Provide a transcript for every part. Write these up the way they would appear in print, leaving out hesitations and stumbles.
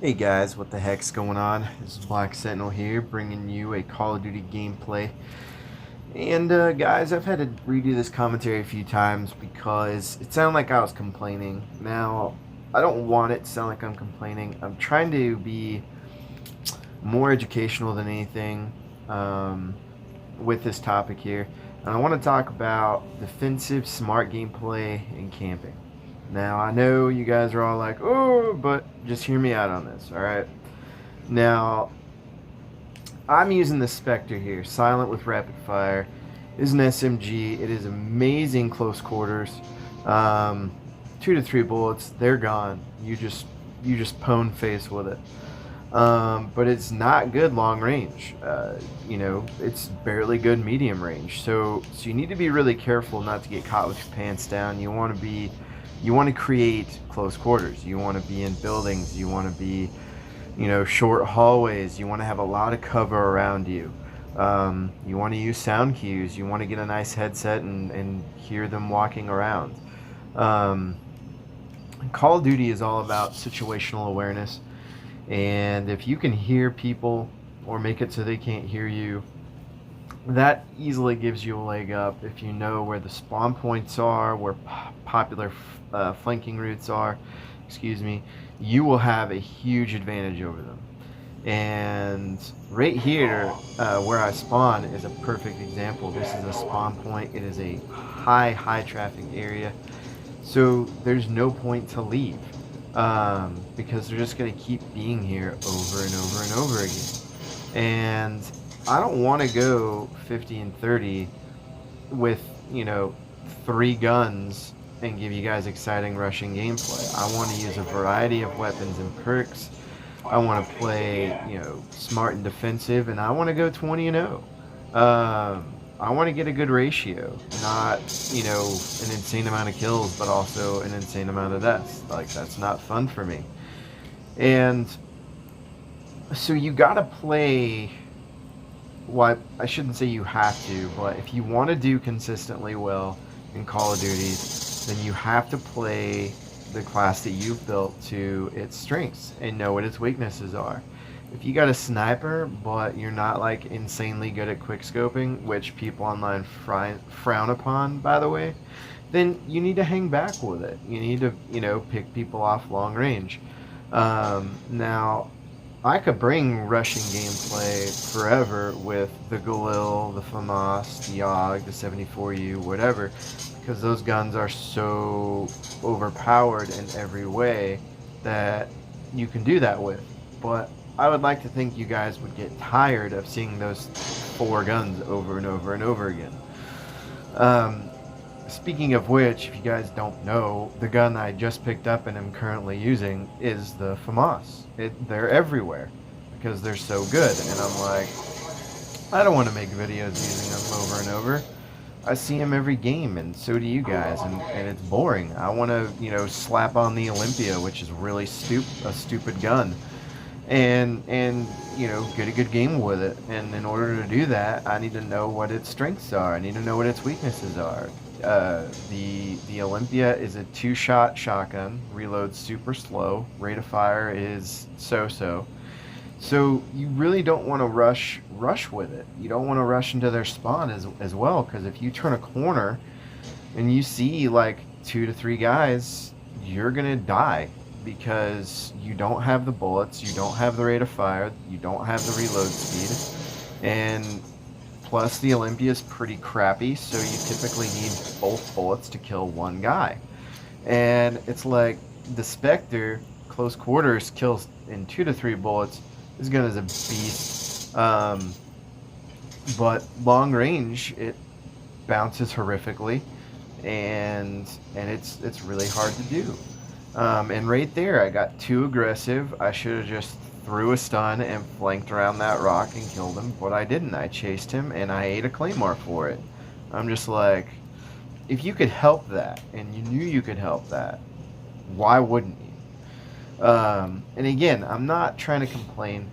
Hey guys, what the heck's going on? This is Black Sentinel here, bringing you a Call of Duty gameplay. And guys, I've had to redo this commentary a few times because it sounded like I was complaining. Now, I don't want it to sound like I'm complaining. I'm trying to be more educational than anything with this topic here. And I want to talk about defensive, smart gameplay, and camping. Now, I know you guys are all like, oh, but just hear me out on this, alright? Now, I'm using the Spector here, silent with rapid fire. It is an SMG. It is amazing close quarters. 2 to 3 bullets, they're gone. You just pwn face with it. But it's not good long range. It's barely good medium range. So you need to be really careful not to get caught with your pants down. You want to create close quarters. You want to be in buildings. You want to be, short hallways. You want to have a lot of cover around you. You want to use sound cues. You want to get a nice headset and hear them walking around. Call of Duty is all about situational awareness. And if you can hear people or make it so they can't hear you, that easily gives you a leg up. If you know where the spawn points are, where popular flanking routes are, you will have a huge advantage over them. And right here, where I spawn is a perfect example. This is a spawn point. It is a high traffic area. So there's no point to leave. Because they're just going to keep being here over and over and over again. And I don't want to go 50 and 30 with, 3 guns and give you guys exciting rushing gameplay. I want to use a variety of weapons and perks. I want to play, smart and defensive, and I want to go 20 and 0. I want to get a good ratio, not, an insane amount of kills, but also an insane amount of deaths. Like, that's not fun for me. And so you gotta play what, I shouldn't say you have to, but if you want to do consistently well in Call of Duty, then you have to play the class that you've built to its strengths and know what its weaknesses are. If you got a sniper, but you're not like insanely good at quickscoping, which people online frown upon, by the way, then you need to hang back with it. You need to, pick people off long range. Now, I could bring rushing gameplay forever with the Galil, the FAMAS, the YOG, the 74U, whatever, because those guns are so overpowered in every way that you can do that with. But I would like to think you guys would get tired of seeing those 4 guns over and over and over again. Speaking of which, if you guys don't know, the gun I just picked up and am currently using is the FAMAS. They're everywhere because they're so good. And I'm like, I don't want to make videos using them over and over. I see them every game, and so do you guys, and it's boring. I want to, slap on the Olympia, which is really a stupid gun. And get a good game with it. And in order to do that, I need to know what its strengths are. I need to know what its weaknesses are. The Olympia is a 2-shot shotgun, reloads super slow, rate of fire is so-so. So you really don't want to rush with it. You don't want to rush into their spawn as well, because if you turn a corner and you see like 2 to 3 guys, you're gonna die. Because you don't have the bullets, you don't have the rate of fire, you don't have the reload speed, and plus the Olympia is pretty crappy, so you typically need both bullets to kill one guy. And it's like the Spector, close quarters, kills in 2 to 3 bullets. This gun is a beast, but long range, it bounces horrifically, and it's really hard to do. And right there, I got too aggressive. I should have just threw a stun and flanked around that rock and killed him, but I didn't. I chased him, and I ate a claymore for it. I'm just like, if you could help that, and you knew you could help that, why wouldn't you? And again, I'm not trying to complain.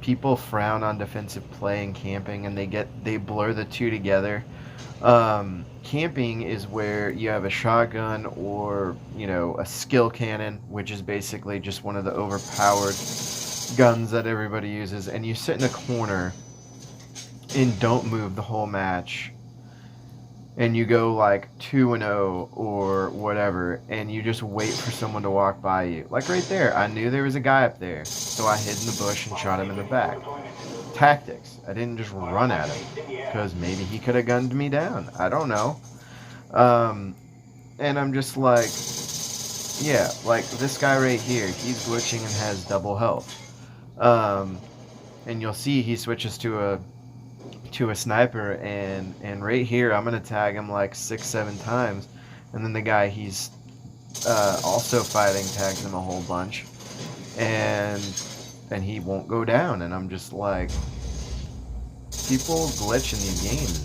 People frown on defensive play and camping, and they blur the two together. Camping is where you have a shotgun or, you know, a skill cannon, which is basically just one of the overpowered guns that everybody uses, and you sit in a corner and don't move the whole match, and you go like 2-0 or whatever, and you just wait for someone to walk by you. Like right there, I knew there was a guy up there, so I hid in the bush and shot him in the back. Tactics. I didn't just run at him, because maybe he could have gunned me down. I don't know. And I'm just like, yeah, like this guy right here, he's glitching and has double health. And you'll see he switches to a sniper, and right here I'm gonna tag him like 6-7 times, and then the guy he's also fighting tags him a whole bunch, and he won't go down, and I'm just like, people glitch in these games.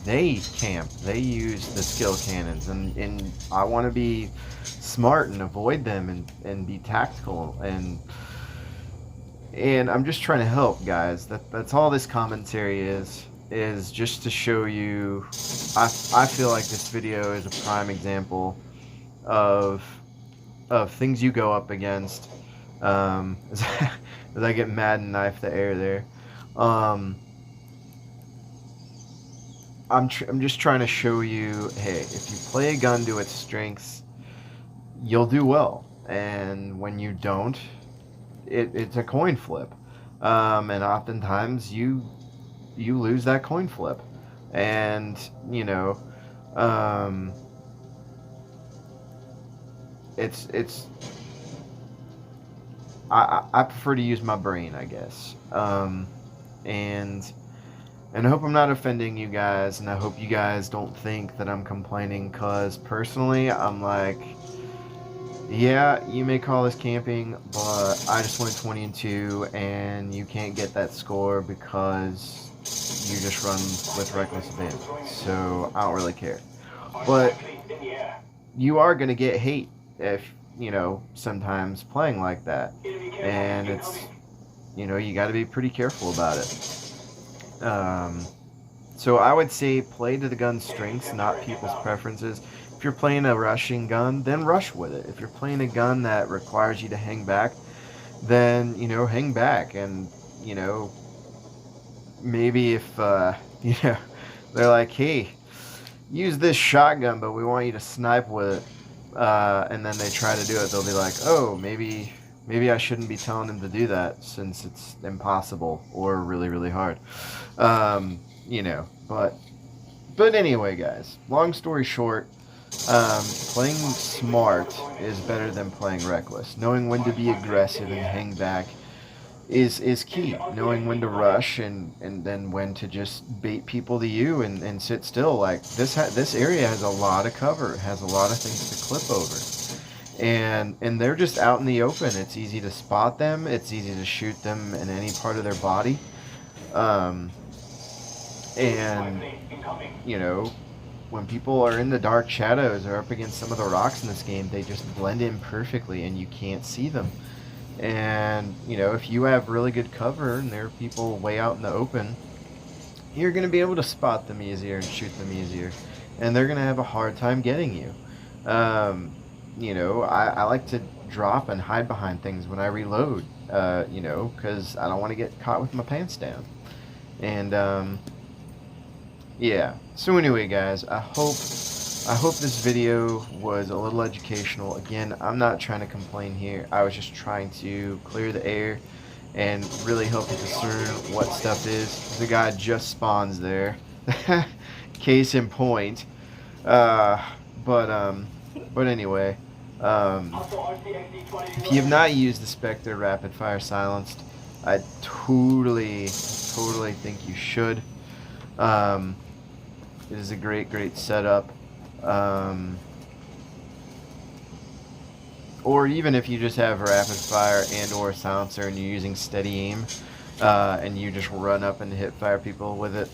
They camp. They use the skill cannons, and I want to be smart and avoid them and be tactical, and I'm just trying to help, guys. That's all this commentary is just to show you. I feel like this video is a prime example of things you go up against. As I get mad and knife the air there. I'm just trying to show you, hey, if you play a gun to its strengths, you'll do well, and when you don't, it's a coin flip, and oftentimes you lose that coin flip, and you know, it's I prefer to use my brain, I guess, and I hope I'm not offending you guys, and I hope you guys don't think that I'm complaining, because personally, I'm like, yeah, you may call this camping, but I just went 20-2, and you can't get that score because you just run with reckless abandon, so I don't really care. But you are going to get hate if, you know, sometimes playing like that, and it's, you know, you got to be pretty careful about it. So I would say play to the gun's strengths, not people's preferences. If you're playing a rushing gun, then rush with it. If you're playing a gun that requires you to hang back, then, you know, hang back. And, you know, maybe if, you know, they're like, hey, use this shotgun, but we want you to snipe with it. And then they try to do it, they'll be like, oh, maybe I shouldn't be telling them to do that since it's impossible or really, really hard. You know, but anyway, guys, long story short, playing smart is better than playing reckless. Knowing when to be aggressive and hang back is key. Knowing when to rush and then when to just bait people to you and sit still. Like this area has a lot of cover. It has a lot of things to clip over. And they're just out in the open. It's easy to spot them. It's easy to shoot them in any part of their body. And, you know, when people are in the dark shadows or up against some of the rocks in this game, they just blend in perfectly and you can't see them. And, you know, if you have really good cover and there are people way out in the open, you're going to be able to spot them easier and shoot them easier. And they're going to have a hard time getting you. You know, I like to drop and hide behind things when I reload, you know, because I don't want to get caught with my pants down. And, yeah. So anyway, guys, I hope this video was a little educational. Again, I'm not trying to complain here. I was just trying to clear the air and really help you discern what stuff is. The guy just spawns there. Case in point. But anyway, if you have not used the Spector Rapid Fire Silenced, I totally think you should. It is a great setup. Or even if you just have rapid fire and or a silencer and you're using steady aim, and you just run up and hit fire people with it,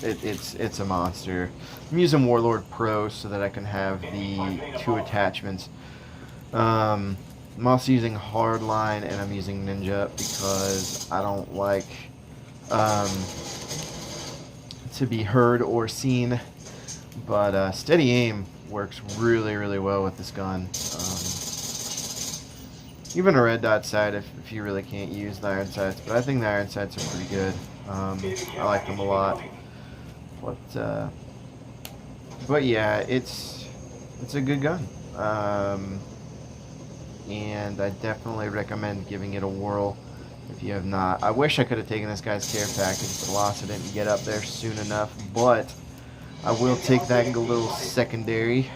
it's a monster. I'm using Warlord Pro so that I can have the 2 attachments. I'm also using Hardline and I'm using Ninja because I don't like to be heard or seen. But steady aim works really, really well with this gun. Even a red dot sight if you really can't use the iron sights. But I think the iron sights are pretty good. I like them a lot. But yeah, it's a good gun. And I definitely recommend giving it a whirl if you have not. I wish I could have taken this guy's care package, but lost. I didn't get up there soon enough. But I will take that little secondary.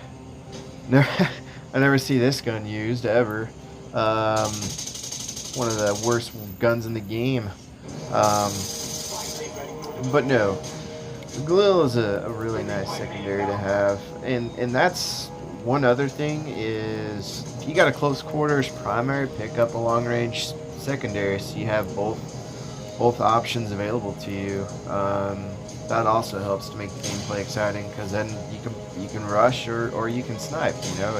I never see this gun used ever. One of the worst guns in the game. But no, the Galil is a really nice secondary to have. And that's one other thing is if you got a close quarters primary, pick up a long range secondary so you have both options available to you. That also helps to make the gameplay exciting because then you can rush or you can snipe. You know,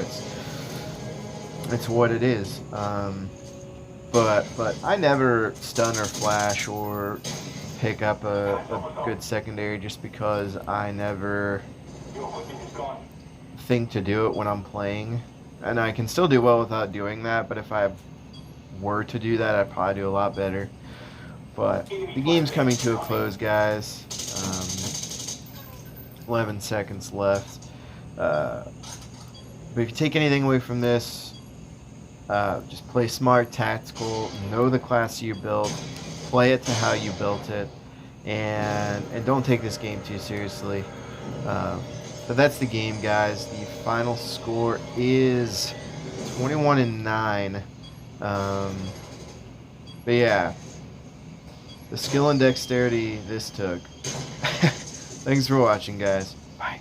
it's what it is. But I never stun or flash or pick up a good secondary just because I never think to do it when I'm playing, and I can still do well without doing that, but if I were to do that I'd probably do a lot better. But the game's coming to a close, guys. 11 seconds left. But if you take anything away from this, just play smart, tactical, know the class you built, play it to how you built it, and don't take this game too seriously. But that's the game, guys. The final score is 21-9. But yeah, the skill and dexterity this took. Thanks for watching, guys. Bye.